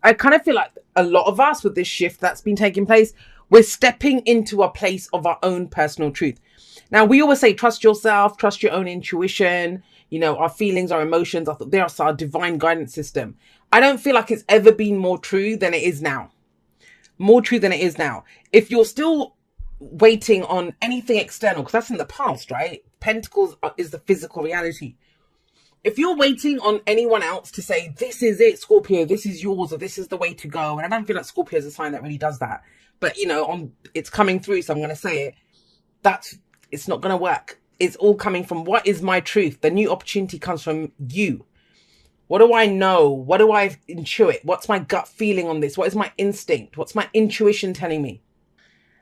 I kind of feel like a lot of us with this shift that's been taking place, we're stepping into a place of our own personal truth. Now, we always say, trust yourself, trust your own intuition, you know, our feelings, our emotions, they're our divine guidance system. I don't feel like it's ever been more true than it is now. More true than it is now. If you're still waiting on anything external, because that's in the past, right? Pentacles is the physical reality. If you're waiting on anyone else to say, this is it, Scorpio, this is yours, or this is the way to go. And I don't feel like Scorpio is a sign that really does that. But, you know, it's coming through, so I'm going to say it. It's not going to work. It's all coming from what is my truth. The new opportunity comes from you. What do I know? What do I intuit? What's my gut feeling on this? What is my instinct? What's my intuition telling me?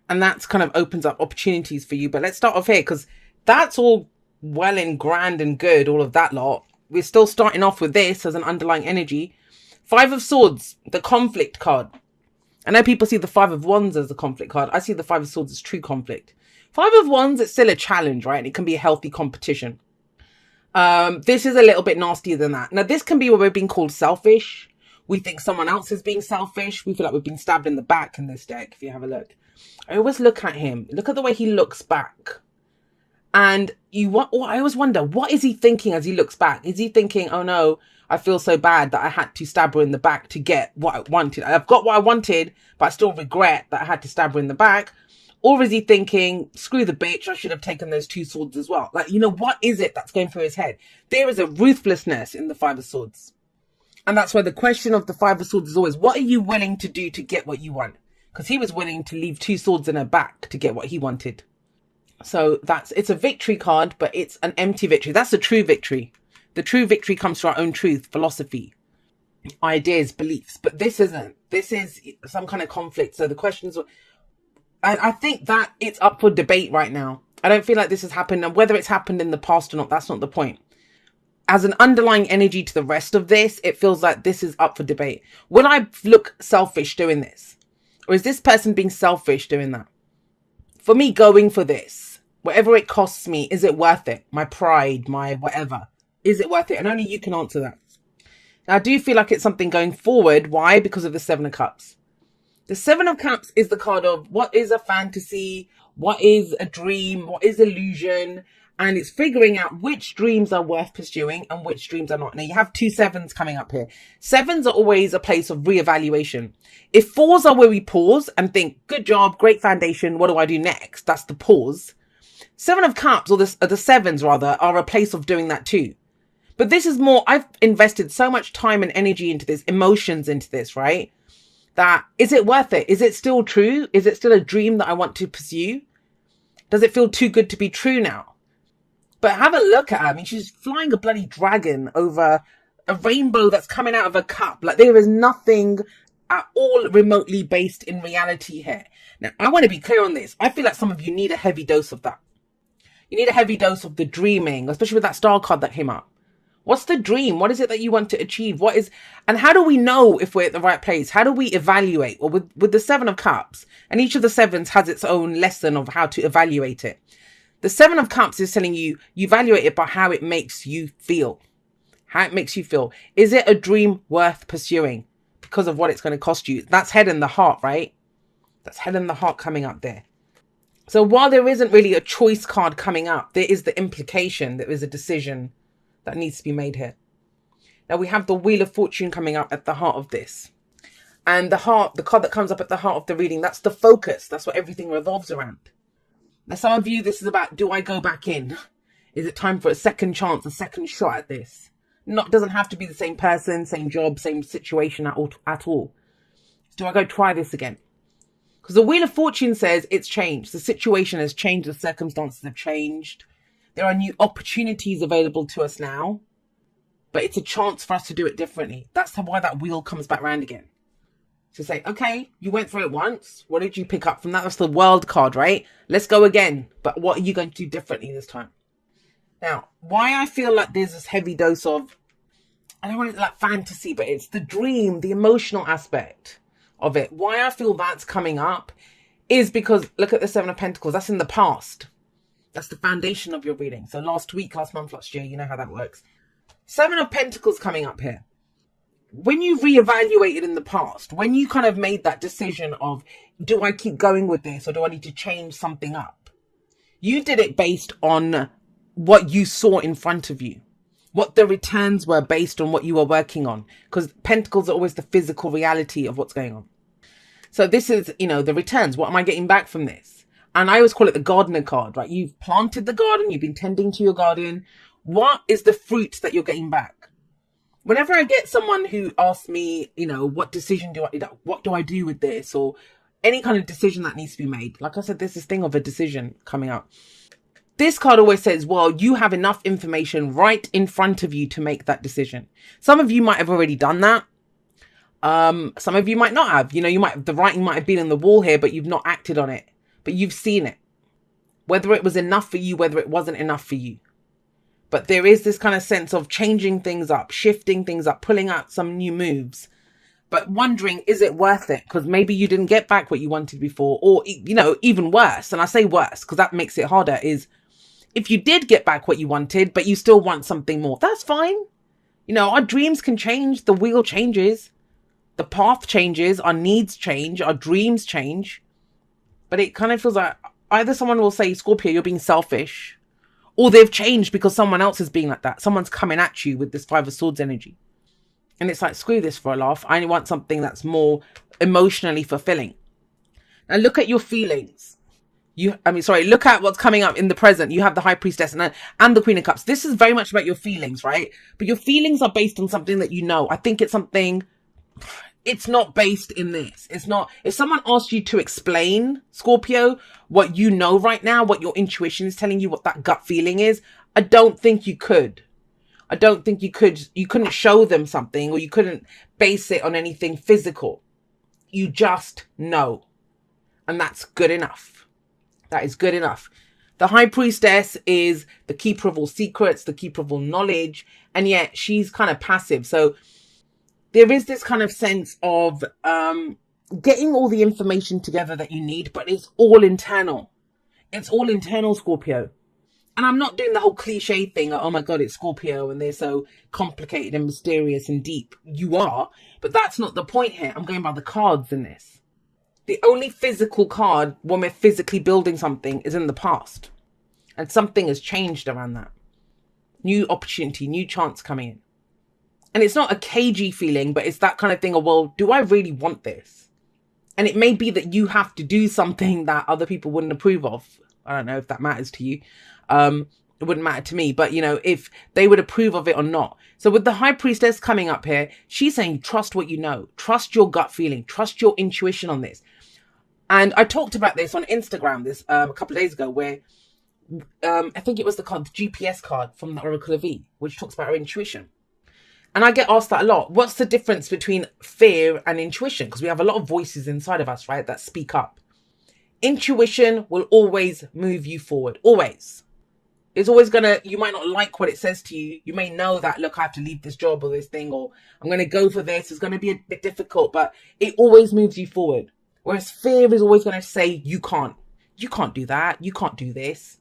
And that's kind of opens up opportunities for you. But let's start off here, because that's all well and grand and good, all of that lot. We're still starting off with this as an underlying energy. 5 of Swords, the conflict card. I know people see the 5 of Wands as a conflict card. I see the 5 of Swords as true conflict. 5 of Wands, it's still a challenge, right? And it can be a healthy competition. This is a little bit nastier than that. Now, this can be where we're being called selfish. We think someone else is being selfish. We feel like we've been stabbed in the back in this deck, if you have a look. I always look at him. Look at the way he looks back. And I always wonder, what is he thinking as he looks back? Is he thinking, oh no, I feel so bad that I had to stab her in the back to get what I wanted. I've got what I wanted, but I still regret that I had to stab her in the back. Or is he thinking, screw the bitch, I should have taken those 2 swords as well. Like, you know, what is it that's going through his head? There is a ruthlessness in the 5 of Swords. And that's why the question of the 5 of Swords is always, what are you willing to do to get what you want? Because he was willing to leave 2 swords in her back to get what he wanted. So it's a victory card, but it's an empty victory. That's the true victory. The true victory comes from our own truth, philosophy, ideas, beliefs. But this isn't. This is some kind of conflict. So the questions, I think that it's up for debate right now. I don't feel like this has happened. And whether it's happened in the past or not, that's not the point. As an underlying energy to the rest of this, it feels like this is up for debate. Will I look selfish doing this? Or is this person being selfish doing that? For me, going for this, whatever it costs me, is it worth it? My pride, my whatever. Is it worth it? And only you can answer that. Now, I do feel like it's something going forward. Why? Because of the 7 of Cups. The 7 of Cups is the card of what is a fantasy, what is a dream, what is illusion. And it's figuring out which dreams are worth pursuing and which dreams are not. Now, you have 2 7s coming up here. 7s are always a place of reevaluation. If 4s are where we pause and think, good job, great foundation, what do I do next? That's the pause. 7 of Cups, or the 7s rather, are a place of doing that too. But this is more, I've invested so much time and energy into this, emotions into this, right? That, is it worth it? Is it still true? Is it still a dream that I want to pursue? Does it feel too good to be true now? But have a look at her. I mean, she's flying a bloody dragon over a rainbow that's coming out of a cup. Like, there is nothing at all remotely based in reality here. Now, I want to be clear on this. I feel like some of you need a heavy dose of that. You need a heavy dose of the dreaming, especially with that star card that came up. What's the dream? What is it that you want to achieve? And how do we know if we're at the right place? How do we evaluate? Well, with the 7 of Cups, and each of the 7s has its own lesson of how to evaluate it. The 7 of Cups is telling you, you evaluate it by how it makes you feel. How it makes you feel. Is it a dream worth pursuing because of what it's going to cost you? That's head and the heart, right? That's head and the heart coming up there. So while there isn't really a choice card coming up, there is the implication, there is a decision that needs to be made here. Now we have the Wheel of Fortune coming up at the heart of this. And the heart, the card that comes up at the heart of the reading, that's the focus. That's what everything revolves around. Now, some of you, this is about, do I go back in? Is it time for a second chance, a second shot at this? Doesn't have to be the same person, same job, same situation at all. Do I go try this again? Because the Wheel of Fortune says it's changed. The situation has changed. The circumstances have changed. There are new opportunities available to us now. But it's a chance for us to do it differently. That's why that wheel comes back round again. To say, okay, you went through it once. What did you pick up from that? That's the World card, right? Let's go again. But what are you going to do differently this time? Now, why I feel like there's this heavy dose of, I don't want it like fantasy, but it's the dream, the emotional aspect of it. Why I feel that's coming up is because, look at the 7 of Pentacles. That's in the past. That's the foundation of your reading. So last week, last month, last year, you know how that works. 7 of Pentacles coming up here. when you reevaluated in the past, when you kind of made that decision of, do I keep going with this or do I need to change something up? You did it based on what you saw in front of you, what the returns were based on what you were working on, because pentacles are always the physical reality of what's going on. So this is, the returns. What am I getting back from this? And I always call it the gardener card, right? You've planted the garden, you've been tending to your garden. What is the fruit that you're getting back? Whenever I get someone who asks me, what decision what do I do with this, or any kind of decision that needs to be made, like I said, there's this thing of a decision coming up. This card always says, well, you have enough information right in front of you to make that decision. Some of you might have already done that. Some of you might not have. The writing might have been on the wall here, but you've not acted on it. But you've seen it. Whether it was enough for you, whether it wasn't enough for you. But there is this kind of sense of changing things up, shifting things up, pulling out some new moves. But wondering, is it worth it? Because maybe you didn't get back what you wanted before. Or, even worse. And I say worse because that makes it harder, is if you did get back what you wanted, but you still want something more, that's fine. Our dreams can change. The wheel changes. The path changes. Our needs change. Our dreams change. But it kind of feels like either someone will say, Scorpio, you're being selfish. Or they've changed because someone else is being like that. Someone's coming at you with this Five of Swords energy. And it's like, screw this for a laugh. I want something that's more emotionally fulfilling. Now look at your feelings. Look at what's coming up in the present. You have the High Priestess and the Queen of Cups. This is very much about your feelings, right? But your feelings are based on something that you know. I think it's something, it's not based in this. It's not, if someone asks you to explain, Scorpio, what you know right now, what your intuition is telling you, what that gut feeling is, I don't think you could. I don't think you could. You couldn't show them something, or you couldn't base it on anything physical. You just know. And that's good enough. That is good enough. The High Priestess is the keeper of all secrets, the keeper of all knowledge, and yet she's kind of passive. So there is this kind of sense of getting all the information together that you need, but it's all internal. It's all internal, Scorpio. And I'm not doing the whole cliche thing, oh my God, it's Scorpio and they're so complicated and mysterious and deep. You are, but that's not the point here. I'm going by the cards in this. The only physical card when we're physically building something is in the past. And something has changed around that. New opportunity, new chance coming in. And it's not a cagey feeling, but it's that kind of thing of, well, do I really want this? And it may be that you have to do something that other people wouldn't approve of. I don't know if that matters to you. It wouldn't matter to me, but if they would approve of it or not. So with the High Priestess coming up here, she's saying, trust what you know, trust your gut feeling, trust your intuition on this. And I talked about this on Instagram a couple of days ago, where I think it was the GPS card from the Oracle of E, which talks about our intuition. And I get asked that a lot. What's the difference between fear and intuition? Because we have a lot of voices inside of us, right, that speak up. Intuition will always move you forward. Always. It's always you might not like what it says to you. You may know that, look, I have to leave this job or this thing, or I'm going to go for this. It's going to be a bit difficult, but it always moves you forward. Whereas fear is always going to say, you can't do that. You can't do this.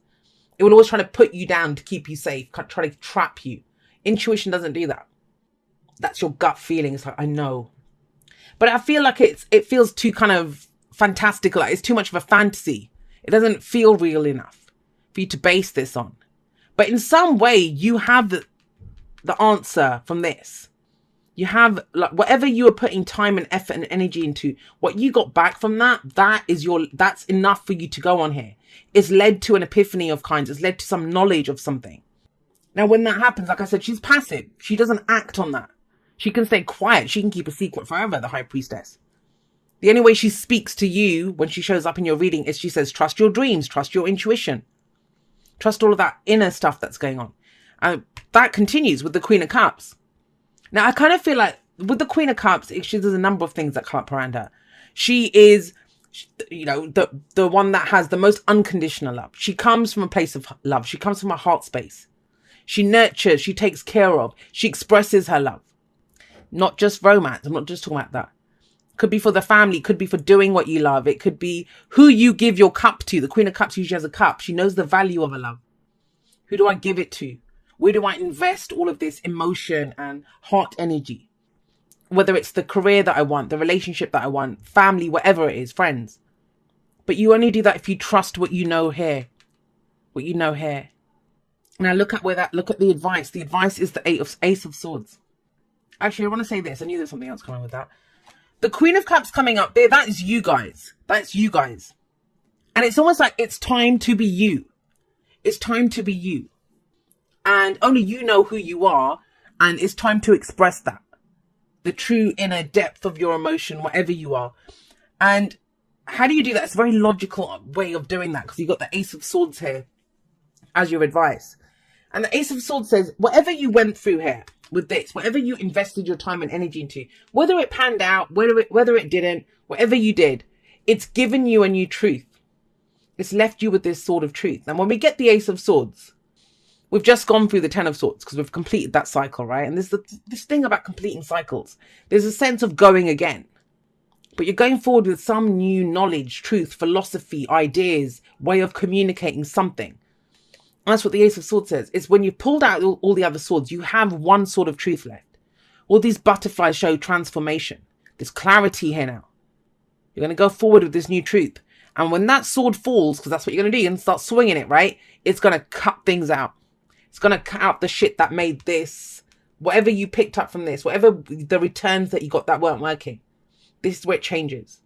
It will always try to put you down to keep you safe, try to trap you. Intuition doesn't do that. That's your gut feeling. It's like, I know. But I feel like it feels too kind of fantastical. Like it's too much of a fantasy. It doesn't feel real enough for you to base this on. But in some way, you have the answer from this. You have, like, whatever you were putting time and effort and energy into, what you got back from that's enough for you to go on here. It's led to an epiphany of kinds. It's led to some knowledge of something. Now, when that happens, like I said, she's passive. She doesn't act on that. She can stay quiet. She can keep a secret forever, the High Priestess. The only way she speaks to you when she shows up in your reading is she says, trust your dreams, trust your intuition. Trust all of that inner stuff that's going on. And that continues with the Queen of Cups. Now, I kind of feel like with the Queen of Cups, there's a number of things that come up around her. She is, the one that has the most unconditional love. She comes from a place of love. She comes from a heart space. She nurtures, she takes care of, she expresses her love. Not just romance. I'm not just talking about that. Could be for the family, could be for doing what you love. It could be who you give your cup to. The Queen of Cups usually has a cup. She knows the value of a love. Who do I give it to? Where do I invest all of this emotion and heart energy? whether it's the career that I want, the relationship that I want, family, whatever it is, friends. But you only do that if you trust what you know here. What you know here. Now look at the advice. The advice is the Ace of Swords. Actually, I want to say this. I knew there's something else coming with that. The Queen of Cups coming up there, that is you guys. That's you guys. And it's almost like it's time to be you. It's time to be you. And only you know who you are. And it's time to express that. The true inner depth of your emotion, whatever you are. And how do you do that? It's a very logical way of doing that, because you've got the Ace of Swords here as your advice. And the Ace of Swords says, whatever you went through here with this, whatever you invested your time and energy into, whether it panned out, whether it didn't, whatever you did, it's given you a new truth. It's left you with this sword of truth. And when we get the Ace of Swords, we've just gone through the Ten of Swords because we've completed that cycle, right? And there's this thing about completing cycles. There's a sense of going again. But you're going forward with some new knowledge, truth, philosophy, ideas, way of communicating something. And that's what the Ace of Swords says. It's when you've pulled out all the other swords, you have one sword of truth left. All these butterflies show transformation. There's clarity here now. You're going to go forward with this new truth. And when that sword falls, because that's what you're going to do, and start swinging it, right? It's going to cut things out. It's going to cut out the shit that made this, whatever you picked up from this, whatever the returns that you got that weren't working. This is where it changes.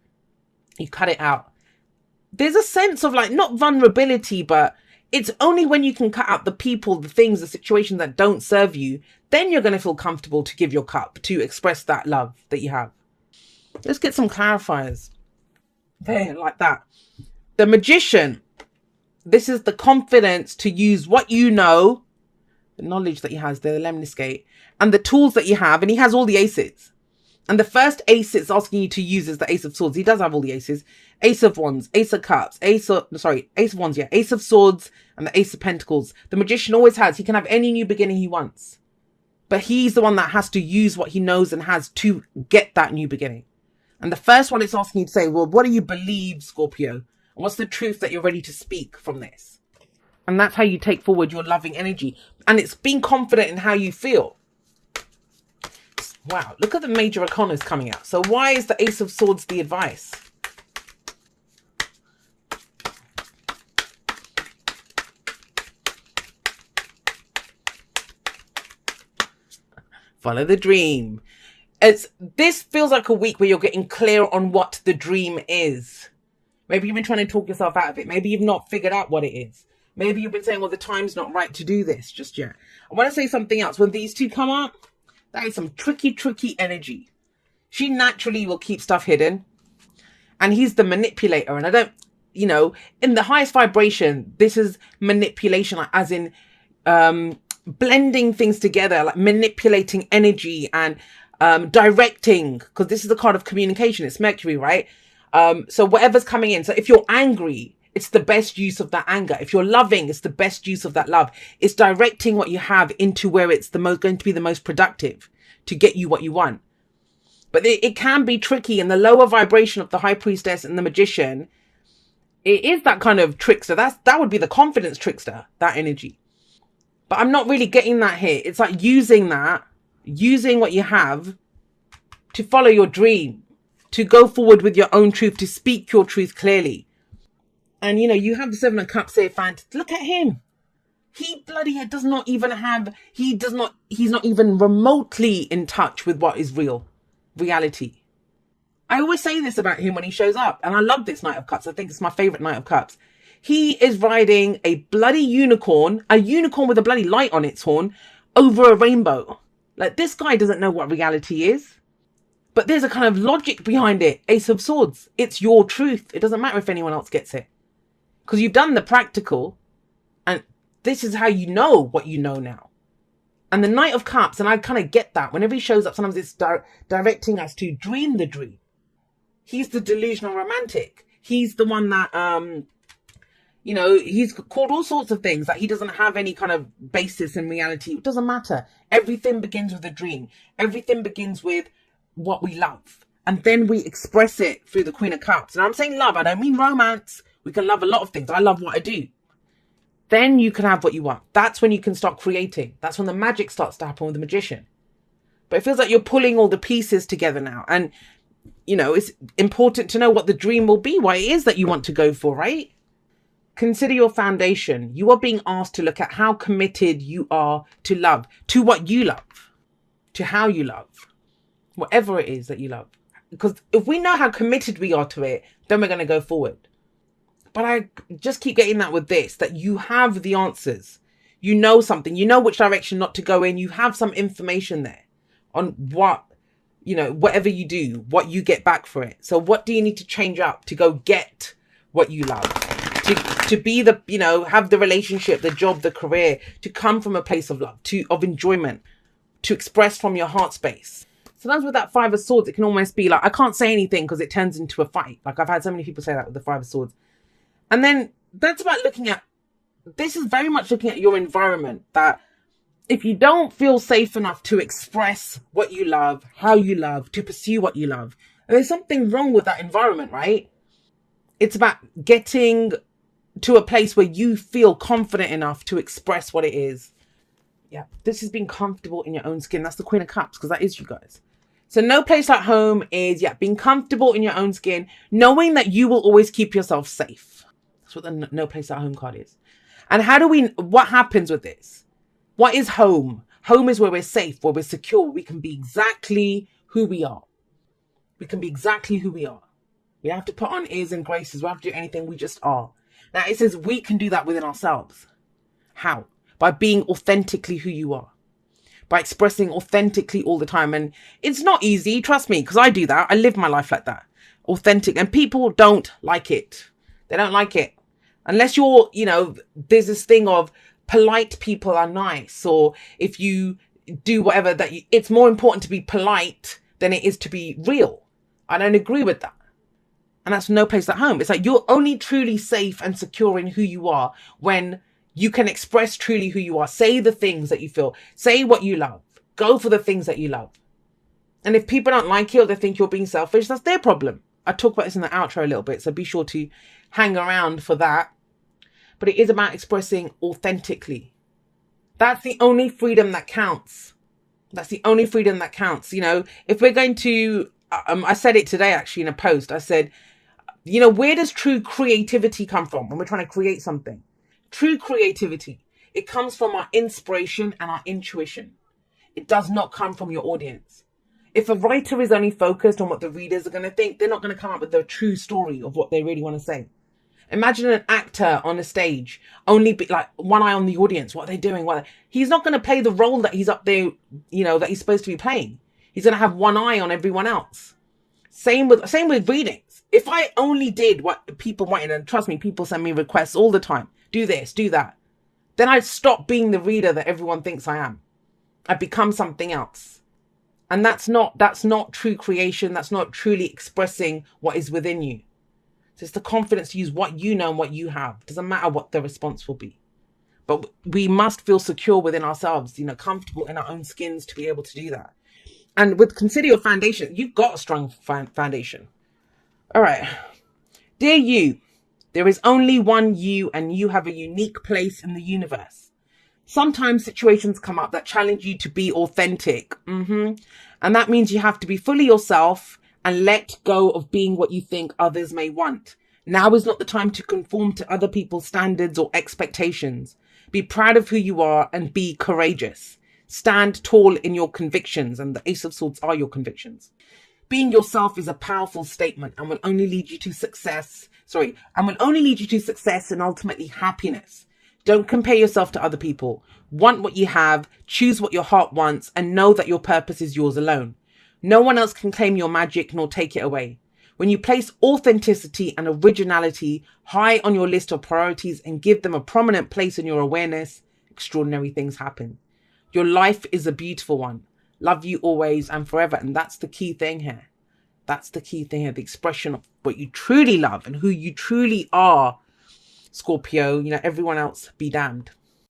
You cut it out. There's a sense of like, not vulnerability, but it's only when you can cut out the people, the things, the situations that don't serve you, then you're going to feel comfortable to give your cup, to express that love that you have. Let's get some clarifiers. There, like that. The Magician. This is the confidence to use what you know, the knowledge that he has there, the lemniscate, and the tools that you have, and he has all the aces. And the first ace it's asking you to use is the Ace of Swords. He does have all the aces. Ace of Wands, Ace of Cups, Ace of Wands, yeah. Ace of Swords and the Ace of Pentacles. The Magician always has. He can have any new beginning he wants. But he's the one that has to use what he knows and has to get that new beginning. And the first one it's asking you to say, well, what do you believe, Scorpio? And what's the truth that you're ready to speak from this? And that's how you take forward your loving energy. And it's being confident in how you feel. Wow, look at the major arcanas coming out. So why is the Ace of Swords the advice? Follow the dream. This feels like a week where you're getting clear on what the dream is. Maybe you've been trying to talk yourself out of it. Maybe you've not figured out what it is. Maybe you've been saying, well, the time's not right to do this just yet. I want to say something else. When these two come up, that is some tricky energy. She naturally will keep stuff hidden. And he's the manipulator. And I don't, in the highest vibration, this is manipulation, like, as in blending things together, like manipulating energy and directing, because this is the card of communication. It's Mercury, right? So whatever's coming in. So if you're angry, it's the best use of that anger. If you're loving, it's the best use of that love. It's directing what you have into where it's going to be the most productive to get you what you want. But it can be tricky, and the lower vibration of the High Priestess and the Magician, it is that kind of trickster. That would be the confidence trickster, that energy. But I'm not really getting that here. It's like using what you have to follow your dream, to go forward with your own truth, to speak your truth clearly. And, you have the Seven of Cups here, look at him. He bloody does not even have, he's not even remotely in touch with what is reality. I always say this about him when he shows up. And I love this Knight of Cups. I think it's my favorite Knight of Cups. He is riding a bloody unicorn with a bloody light on its horn over a rainbow. Like, this guy doesn't know what reality is. But there's a kind of logic behind it. Ace of Swords. It's your truth. It doesn't matter if anyone else gets it. Because you've done the practical. And this is how you know what you know now. And the Knight of Cups, and I kind of get that. Whenever he shows up, sometimes it's directing us to dream the dream. He's the delusional romantic. He's the one that, he's called all sorts of things. That he doesn't have any kind of basis in reality. It doesn't matter. Everything begins with a dream. Everything begins with what we love. And then we express it through the Queen of Cups. And I'm saying love. I don't mean romance. We can love a lot of things. I love what I do. Then you can have what you want. That's when you can start creating. That's when the magic starts to happen with the Magician. But it feels like you're pulling all the pieces together now. And, it's important to know what the dream will be, what it is that you want to go for, right? Consider your foundation. You are being asked to look at how committed you are to love, to what you love, to how you love, whatever it is that you love. Because if we know how committed we are to it, then we're going to go forward. But I just keep getting that with this, that you have the answers. You know something. You know which direction not to go in. You have some information there on what, whatever you do, what you get back for it. So what do you need to change up to go get what you love? To be the, have the relationship, the job, the career, to come from a place of love, of enjoyment, to express from your heart space. Sometimes with that Five of Swords, it can almost be like, I can't say anything because it turns into a fight. Like I've had so many people say that with the Five of Swords. And then that's about this is very much looking at your environment, that if you don't feel safe enough to express what you love, how you love, to pursue what you love, there's something wrong with that environment, right? It's about getting to a place where you feel confident enough to express what it is. Yeah, this is being comfortable in your own skin. That's the Queen of Cups, because that is you guys. So no place like home is, being comfortable in your own skin, knowing that you will always keep yourself safe. That's what the no place like home card is. And what happens with this? What is home? Home is where we're safe, where we're secure. We can be exactly who we are. We can be exactly who we are. We don't have to put on airs and graces. We don't have to do anything. We just are. Now, it says we can do that within ourselves. How? By being authentically who you are. By expressing authentically all the time. And it's not easy, trust me, because I do that. I live my life like that. Authentic. And people don't like it. They don't like it. Unless you're, there's this thing of polite people are nice. Or if you do whatever, it's more important to be polite than it is to be real. I don't agree with that. And that's no place at home. It's like you're only truly safe and secure in who you are when you can express truly who you are. Say the things that you feel. Say what you love. Go for the things that you love. And if people don't like it or they think you're being selfish, that's their problem. I talk about this in the outro a little bit, so be sure to hang around for that. But it is about expressing authentically. That's the only freedom that counts. That's the only freedom that counts. If we're going to, I said it today actually in a post. I said, where does true creativity come from when we're trying to create something? True creativity, it comes from our inspiration and our intuition. It does not come from your audience. If a writer is only focused on what the readers are going to think, they're not going to come up with the true story of what they really want to say. Imagine an actor on a stage, only be like one eye on the audience. What are they doing? He's not going to play the role that he's up there, that he's supposed to be playing. He's going to have one eye on everyone else. Same with readings. If I only did what people wanted, and trust me, people send me requests all the time. Do this, do that. Then I'd stop being the reader that everyone thinks I am. I'd become something else. And that's not true creation. That's not truly expressing what is within you. So it's the confidence to use what you know and what you have. Doesn't matter what the response will be. But we must feel secure within ourselves, comfortable in our own skins to be able to do that. And consider your foundation. You've got a strong foundation. All right. Dear you, there is only one you, and you have a unique place in the universe. Sometimes situations come up that challenge you to be authentic. And that means you have to be fully yourself and let go of being what you think others may want. Now is not the time to conform to other people's standards or expectations. Be proud of who you are and be courageous. Stand tall in your convictions, and the Ace of Swords are your convictions. Being yourself is a powerful statement and will only lead you to success. And ultimately happiness. Don't compare yourself to other people. Want what you have, choose what your heart wants, and know that your purpose is yours alone. No one else can claim your magic nor take it away. When you place authenticity and originality high on your list of priorities and give them a prominent place in your awareness, extraordinary things happen. Your life is a beautiful one. Love you always and forever. And that's the key thing here. That's the key thing here. The expression of what you truly love and who you truly are. Scorpio, everyone else be damned.